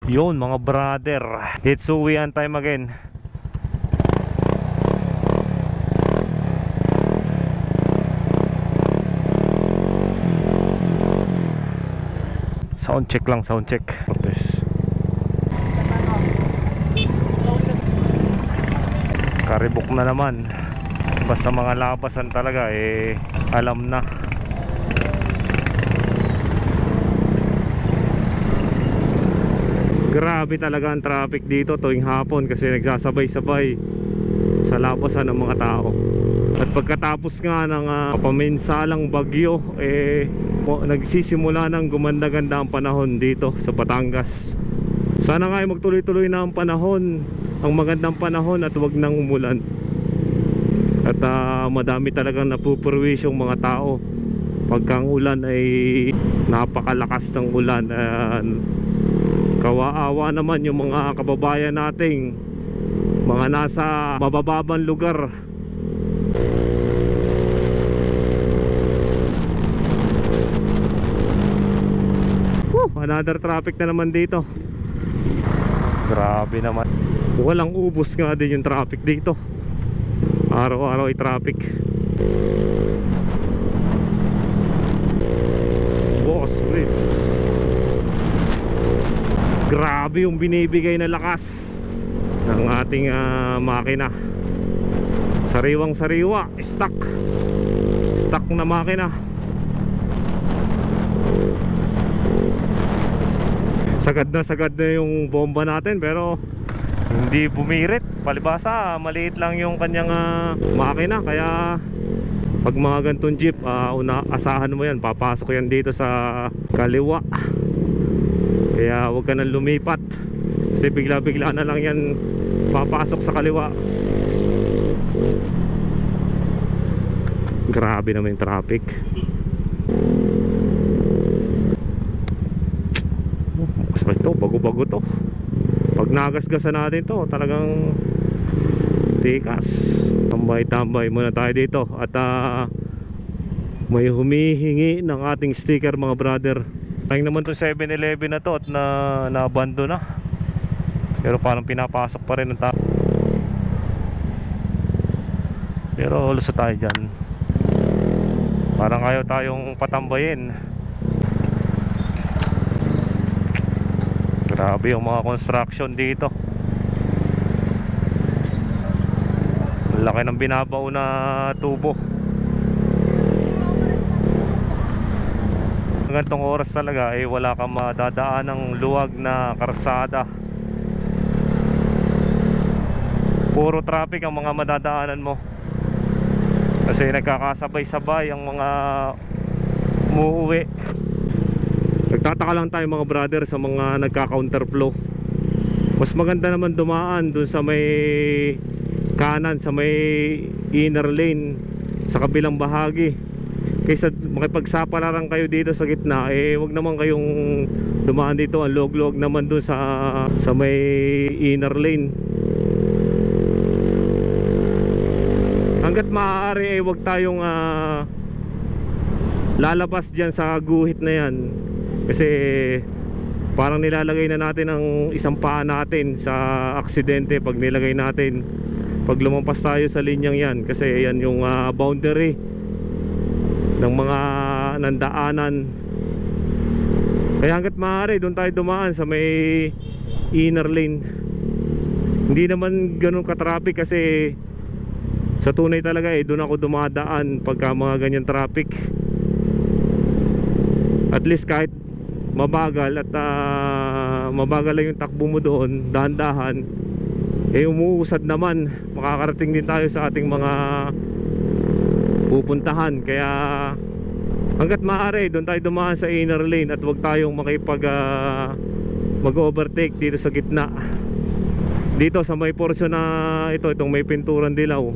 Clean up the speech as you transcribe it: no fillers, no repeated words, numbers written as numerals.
Yun mga brother, it's uwian time again. Sound check lang, sound check. Karibok na naman. Basta mga labasan talaga alam na. Grabe talaga ang traffic dito tuwing hapon kasi nagsasabay-sabay sa labasan ng mga tao. At pagkatapos nga ng paminsalang bagyo, nagsisimula ng gumanda-ganda ang panahon dito sa Batangas. Sana nga ay magtuloy-tuloy na ang panahon, ang magandang panahon, at wag nang umulan. At madami talagang napupurwisyong mga tao pagka ang ulan ay napakalakas ng ulan. Kawaawa naman yung mga kababayan nating mga nasa mabababang lugar. Another traffic na naman dito. Grabe naman. Walang ubos nga din yung traffic dito. Araw-araw ay traffic. Boss, wait. Grabe yung binibigay na lakas ng ating makina. Sariwang sariwa, stock na makina. Sagad na yung bomba natin, pero hindi bumirit. Palibasa maliit lang yung kanyang makina. Kaya pag mga gantong jeep, asahan mo yan, papasok yan dito sa kaliwa. Kaya huwag ka nang lumipat kasi bigla-bigla na lang yan papasok sa kaliwa. Grabe naman yung traffic. Ito, bago-bago to. Pag nagasgasan natin to, talagang tikas. Tambay-tambay muna tayo dito. At may humihingi ng ating sticker mga brother. Tayong naman to 7-Eleven na to at na-abandon na. Pero parang pinapasok pa rin ng tao. Pero luso tayo dyan. Parang ayaw tayong patambayin. Grabe yung mga construction dito. Laki ng binabaw na tubo. Gantong oras talaga wala kang madadaan ng luwag na karsada. Puro traffic ang mga madadaanan mo. Kasi nagkakasabay-sabay ang mga umuuwi. Nagtataka lang tayo mga brother sa mga nagka-counterflow. Mas maganda naman dumaan dun sa may kanan, sa may inner lane, sa kabilang bahagi, kaysa makipagsapalaran kayo dito sa gitna. Wag naman kayong dumaan dito, ang log-log naman dun sa may inner lane. Hanggat maaari wag tayong lalabas dyan sa guhit na yan. Kasi parang nilalagay na natin ang isang paa natin sa aksidente pag nilagay natin, pag lumampas tayo sa linyang yan. Kasi yan yung boundary ng mga nandaanan. Kaya hanggat maaari doon tayo dumaan sa may inner lane. Hindi naman ganun ka-traffic kasi sa tunay talaga doon ako dumadaan pagka mga ganyan traffic. At least kahit mabagal at mabagal lang yung takbo mo doon, dahan-dahan, umuusad naman, makakarating din tayo sa ating mga pupuntahan. Kaya hanggat maaari doon tayo dumaan sa inner lane at huwag tayong mag-overtake dito sa gitna. Dito sa may portion na itong may pinturang dilaw,